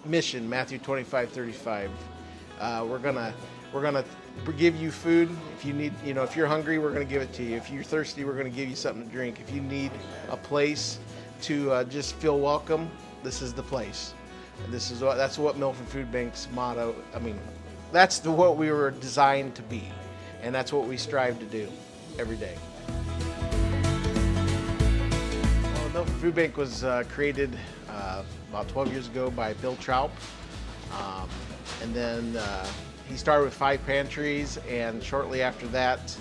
mission, Matthew 25:35. We're gonna give you food. If you need, if you're hungry, we're gonna give it to you. If you're thirsty, we're gonna give you something to drink. If you need a place to just feel welcome, this is the place. That's what Milford Food Bank's motto. I mean, that's what we were designed to be, and that's what we strive to do every day. Well, Milford Food Bank was created about 12 years ago by Bill Troup, and then he started with 5 pantries, and shortly after that,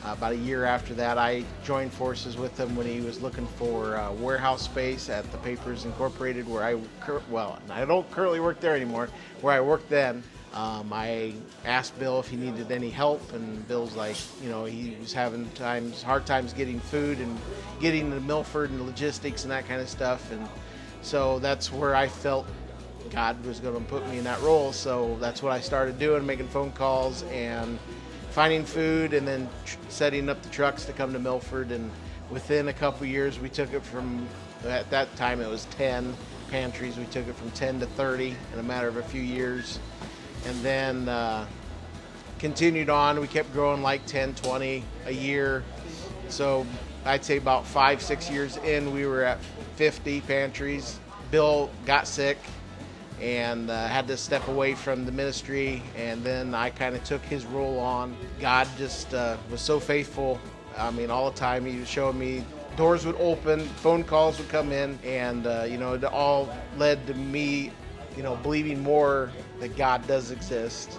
about a year after that, I joined forces with him when he was looking for warehouse space at the Papers Incorporated, where I don't currently work there anymore, where I worked then. I asked Bill if he needed any help, and Bill's like, he was having hard times getting food and getting to Milford and logistics and that kind of stuff, and so that's where I felt God was going to put me in that role. So that's what I started doing, making phone calls and finding food, and then setting up the trucks to come to Milford. And within a couple years, we took it from, at that time it was 10 pantries, we took it from 10 to 30 in a matter of a few years, and then continued on. We kept growing like 10, 20 a year. So I'd say about 5-6 years in, we were at 50 pantries. Bill got sick and had to step away from the ministry, and then I kind of took his role on. God just was so faithful. I mean, all the time he was showing me doors would open, phone calls would come in, and it all led to me, believing more that God does exist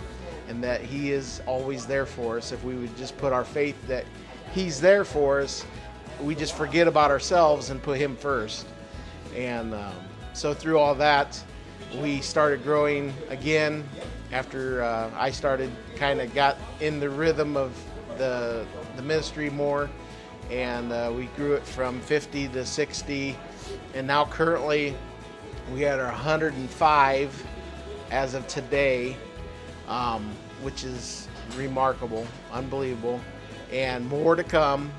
and that he is always there for us. If we would just put our faith that he's there for us, we just forget about ourselves and put him first. And so through all that, we started growing again after I got in the rhythm of the ministry more, and we grew it from 50 to 60, and now currently we are 105 as of today, which is remarkable, unbelievable, and more to come.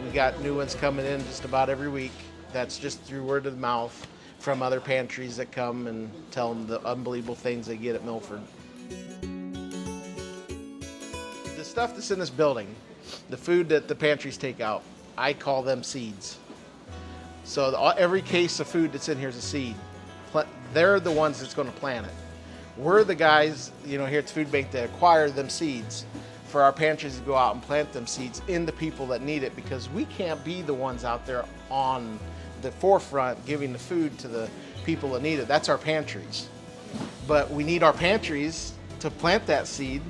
We got new ones coming in just about every week. That's just through word of mouth from other pantries that come and tell them the unbelievable things they get at Milford. The stuff that's in this building, the food that the pantries take out, I call them seeds. So every case of food that's in here is a seed. They're the ones that's going to plant it. We're the guys, here at the Food Bank that acquire them seeds for our pantries to go out and plant them seeds in the people that need it, because we can't be the ones out there on the forefront giving the food to the people that need it. That's our pantries. But we need our pantries to plant that seed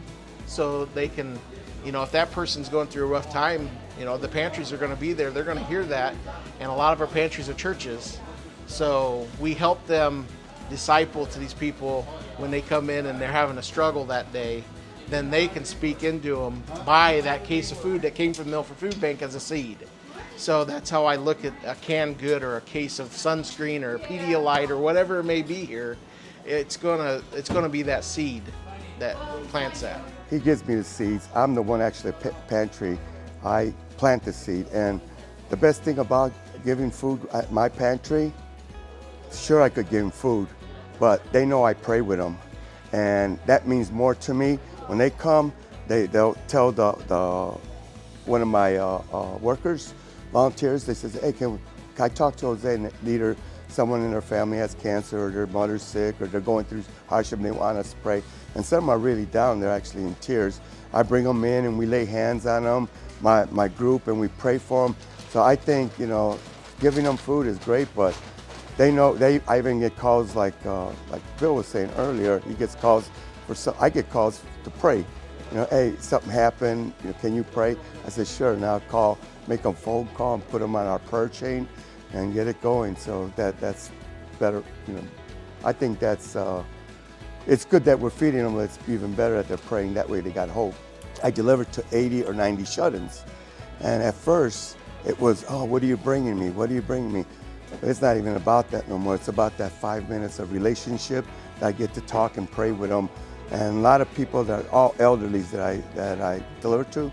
so they can, if that person's going through a rough time, the pantries are going to be there. They're going to hear that. And a lot of our pantries are churches. So we help them disciple to these people when they come in and they're having a struggle that day. Then they can speak into them, buy that case of food that came from Milford Food Bank as a seed. So that's how I look at a canned good or a case of sunscreen or a Pedialyte or whatever it may be here. It's gonna be that seed that plants that. He gives me the seeds. I'm the one actually at pantry. I plant the seed, and the best thing about giving food at my pantry, sure I could give them food, but they know I pray with them, and that means more to me. When they come, they'll tell one of my workers, volunteers, they says, hey, can I talk to Jose? And either someone in their family has cancer, or their mother's sick, or they're going through hardship and they want us to pray. And some are really down, they're actually in tears. I bring them in and we lay hands on them, my group, and we pray for them. So I think, giving them food is great, but they know, I even get calls like Bill was saying earlier, he gets calls I get calls to pray. Hey, something happened, can you pray? I said, sure, and I'll call, make a phone call and put them on our prayer chain and get it going. So that's better, I think that's, it's good that we're feeding them, but it's even better that they're praying. That way they got hope. I delivered to 80 or 90 shut-ins. And at first it was, oh, what are you bringing me? What are you bringing me? But it's not even about that no more. It's about that 5 minutes of relationship that I get to talk and pray with them. And a lot of people that are all elderlies that I deliver to,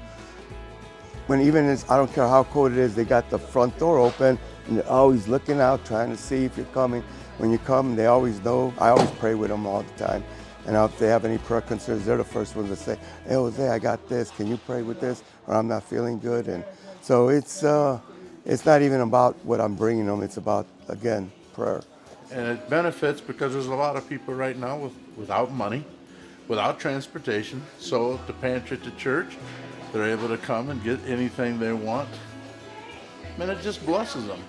when even I don't care how cold it is, they got the front door open and they're always looking out, trying to see if you're coming. when you come, they always know. I always pray with them all the time. And if they have any prayer concerns, they're the first ones to say, hey, Jose, I got this. Can you pray with this? Or I'm not feeling good. And so it's not even about what I'm bringing them. It's about, again, prayer. And it benefits because there's a lot of people right now without money, without transportation. So at the pantry at the church, they're able to come and get anything they want. And it just blesses them.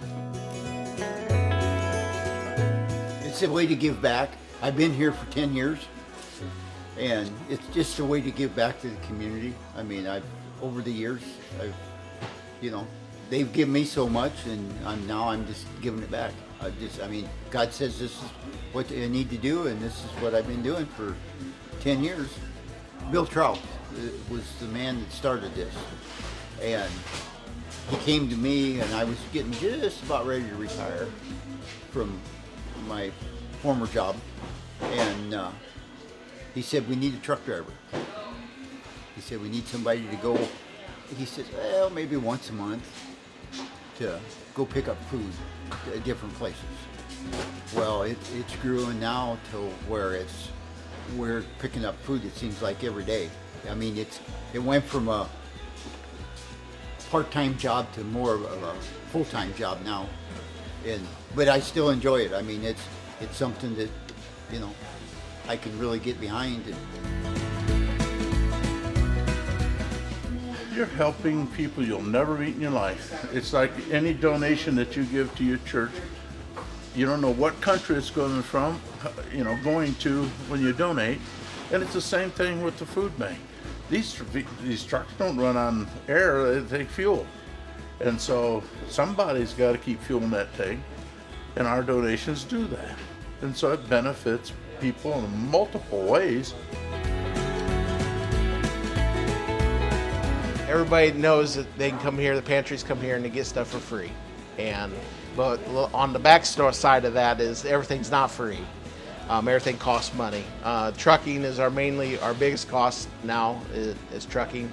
It's a way to give back. I've been here for 10 years, and it's just a way to give back to the community. I mean, over the years, they've given me so much, and I'm just giving it back. God says this is what I need to do, and this is what I've been doing for 10 years. Bill Trout was the man that started this, and he came to me, and I was getting just about ready to retire from my former job, and he said, we need a truck driver. He said, we need somebody to go, he said, well, maybe once a month to go pick up food at different places. Well, it's growing now to where we're picking up food, it seems like every day. I mean, it went from a part-time job to more of a full-time job now. But I still enjoy it. I mean, it's something that, I can really get behind. You're helping people you'll never meet in your life. It's like any donation that you give to your church. You don't know what country it's going to when you donate. And it's the same thing with the food bank. These trucks don't run on air, they take fuel. And so somebody's got to keep fueling that tank, and our donations do that. And so it benefits people in multiple ways. Everybody knows that they can come here, the pantries come here and they get stuff for free. But on the back store side of that is everything's not free. Everything costs money. Trucking is our biggest cost now is trucking,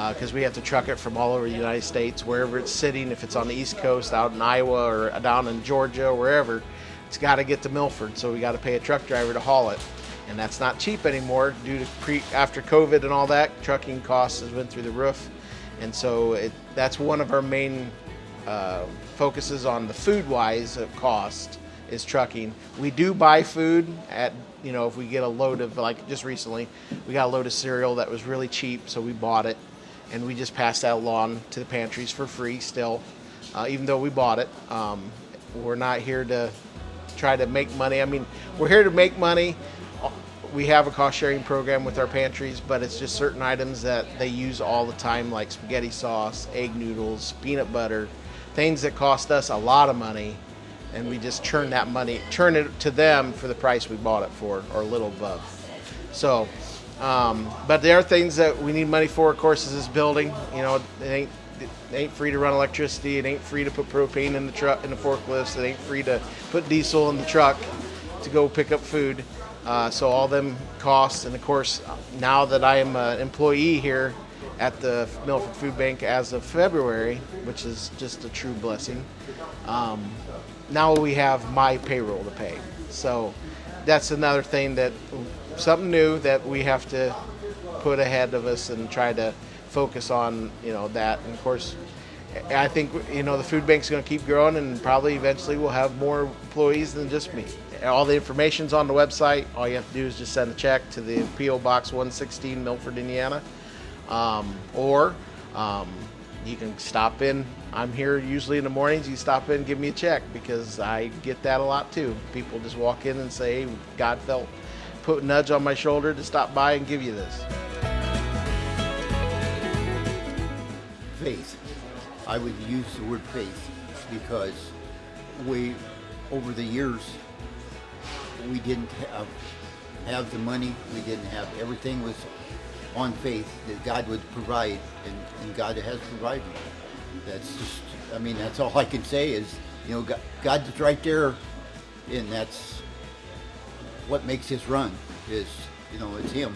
because we have to truck it from all over the United States, wherever it's sitting. If it's on the East Coast, out in Iowa or down in Georgia or wherever, it's got to get to Milford. So we got to pay a truck driver to haul it, and that's not cheap anymore due to after COVID and all that. Trucking costs has went through the roof, and so that's one of our main focuses on the food-wise of cost. Is trucking. We do buy food at, if we get a load of, like just recently, we got a load of cereal that was really cheap, so we bought it, and we just passed that along to the pantries for free still, even though we bought it. We're not here to try to make money. I mean, we're here to make money. We have a cost-sharing program with our pantries, but it's just certain items that they use all the time, like spaghetti sauce, egg noodles, peanut butter, things that cost us a lot of money. And we just churn it to them for the price we bought it for, or a little above. So, but there are things that we need money for. Of course, is this building. It ain't free to run electricity. It ain't free to put propane in the truck, in the forklifts. It ain't free to put diesel in the truck to go pick up food. So all them costs, and of course, now that I am an employee here at the Milford Food Bank as of February, which is just a true blessing. Now we have my payroll to pay. So that's another thing something new that we have to put ahead of us and try to focus on, that. And of course, I think, the food bank's going to keep growing, and probably eventually we'll have more employees than just me. All the information's on the website. All you have to do is just send a check to the P.O. Box 116, Milford, Indiana. Or you can stop in. I'm here usually in the mornings. You stop in and give me a check, because I get that a lot too. People just walk in and say, hey, God put a nudge on my shoulder to stop by and give you this. Faith. I would use the word faith, because over the years, we didn't have the money. We didn't have, everything was on faith that God would provide, and God has provided. That's all I can say is, God's right there, and that's what makes this run, is, it's Him.